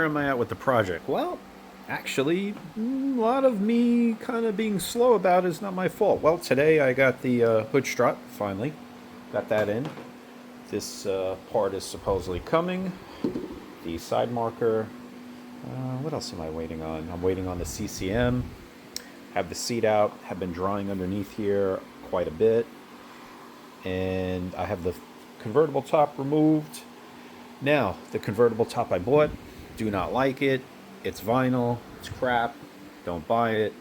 where am I at with the project? Well, actually, a lot of me kind of being slow about it is not my fault. Well, today I got the hood strut, finally. Got that in. This part is supposedly coming. The side marker. What else am I waiting on? I'm waiting on the CCM. Have the seat out. Have been drying underneath here quite a bit. And I have the convertible top removed. Now, the convertible top I bought, do not like it. It's vinyl, it's crap, don't buy it.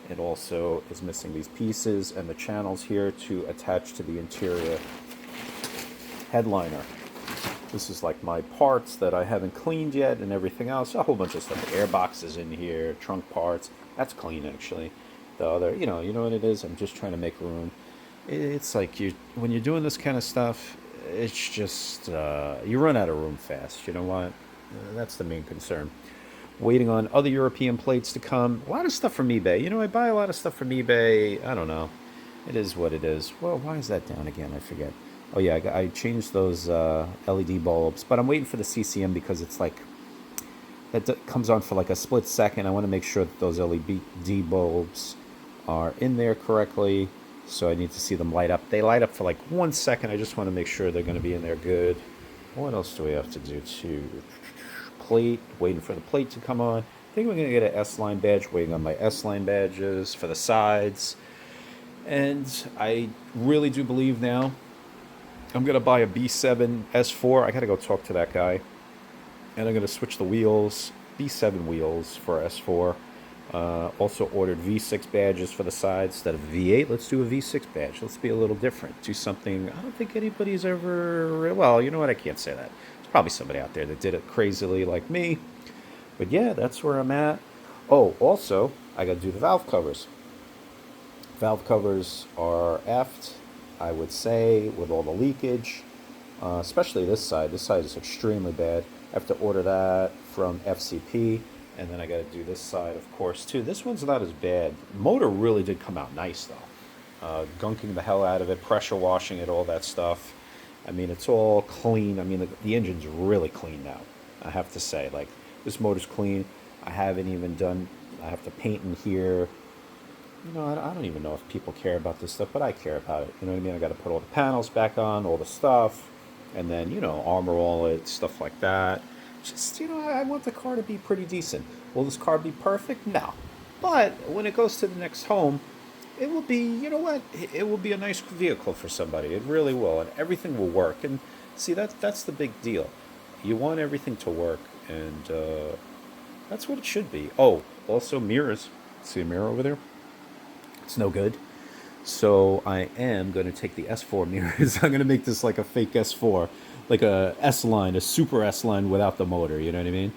It also is missing these pieces and the channels here to attach to the interior headliner. This is like my parts that I haven't cleaned yet and everything else. A whole bunch of stuff. Air boxes in here, trunk parts. That's clean actually. The other, you know what it is? I'm just trying to make room. It's like when you're doing this kind of stuff, it's just, you run out of room fast. You know what? That's the main concern. Waiting on other European plates to come. A lot of stuff from eBay. I buy a lot of stuff from eBay. I don't know. It is what it is. Well, why is that down again? I forget. Oh, yeah, I changed those LED bulbs. But I'm waiting for the CCM because it's like, that comes on for like a split second. I want to make sure that those LED bulbs are in there correctly. So I need to see them light up. They light up for like 1 second. I just want to make sure they're going to be in there good. What else do we have to do too? Plate, waiting for the plate to come on. I think we're going to get an S-line badge, waiting on my S-line badges for the sides. And I really do believe now I'm going to buy a B7 S4. I got to go talk to that guy. And I'm going to switch the wheels, B7 wheels for S4. Also ordered V6 badges for the sides instead of V8. Let's do a V6 badge. Let's be a little different. Do something I don't think anybody's ever... Well, you know what? I can't say that. There's probably somebody out there that did it crazily like me. But yeah, that's where I'm at. Oh, also, I got to do the valve covers. Valve covers are effed, I would say, with all the leakage. Especially this side. This side is extremely bad. I have to order that from FCP. And then I got to do this side, of course, too. This one's not as bad. Motor really did come out nice, though. Gunking the hell out of it, pressure washing it, all that stuff. I mean, it's all clean. I mean, the engine's really clean now, I have to say. Like, this motor's clean. I haven't even done... I have to paint in here. I don't even know if people care about this stuff, but I care about it. You know what I mean? I got to put all the panels back on, all the stuff. And then, armor all it, stuff like that. Just, I want the car to be pretty decent. Will this car be perfect? No. But when it goes to the next home, it will be, you know what? It will be a nice vehicle for somebody. It really will. And everything will work. And see, that's the big deal. You want everything to work. And that's what it should be. Oh, also mirrors. See a mirror over there? It's no good. So I am going to take the S4 mirrors. I'm going to make this like a fake S4. Like a S-line, a super S-line without the motor, you know what I mean?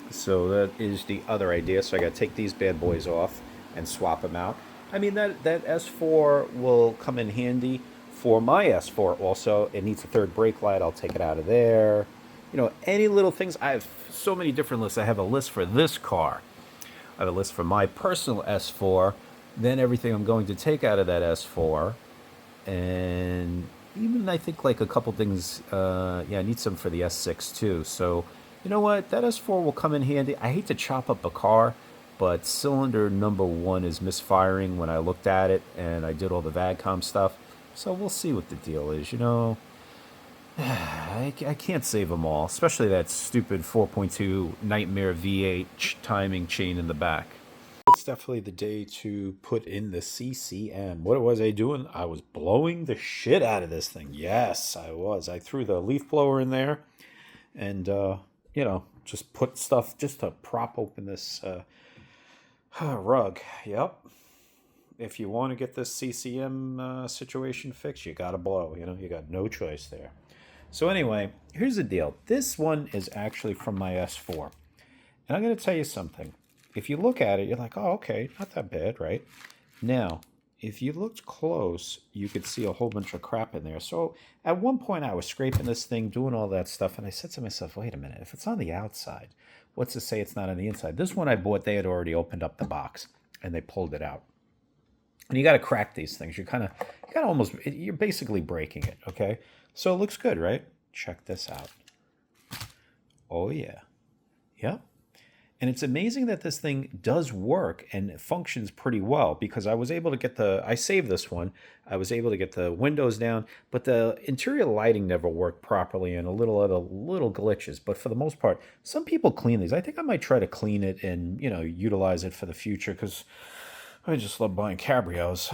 So that is the other idea. So I got to take these bad boys off and swap them out. I mean, that S4 will come in handy for my S4 also. It needs a third brake light. I'll take it out of there. Any little things. I have so many different lists. I have a list for this car. I have a list for my personal S4. Then everything I'm going to take out of that S4. And even I think like a couple things, I need some for the S6 too. So, you know what? That S4 will come in handy. I hate to chop up a car, but cylinder number 1 is misfiring when I looked at it and I did all the VADCOM stuff. So we'll see what the deal is, I can't save them all, especially that stupid 4.2 Nightmare V8 timing chain in the back. It's definitely the day to put in the CCM. What was I doing? I was blowing the shit out of this thing. Yes, I was. I threw the leaf blower in there and, just put stuff just to prop open this rug. Yep. If you want to get this CCM situation fixed, you got to blow. You got no choice there. So anyway, here's the deal. This one is actually from my S4. And I'm going to tell you something. If you look at it, you're like, oh, okay, not that bad, right? Now, if you looked close, you could see a whole bunch of crap in there. So at one point, I was scraping this thing, doing all that stuff, and I said to myself, wait a minute, if it's on the outside, what's to say it's not on the inside? This one I bought, they had already opened up the box, and they pulled it out. And you got to crack these things. You're basically breaking it, okay? So it looks good, right? Check this out. Oh, yeah. Yep. And it's amazing that this thing does work and it functions pretty well because I was able to get I saved this one. I was able to get the windows down, but the interior lighting never worked properly and a little other little glitches. But for the most part, some people clean these. I think I might try to clean it and, utilize it for the future because I just love buying cabrios.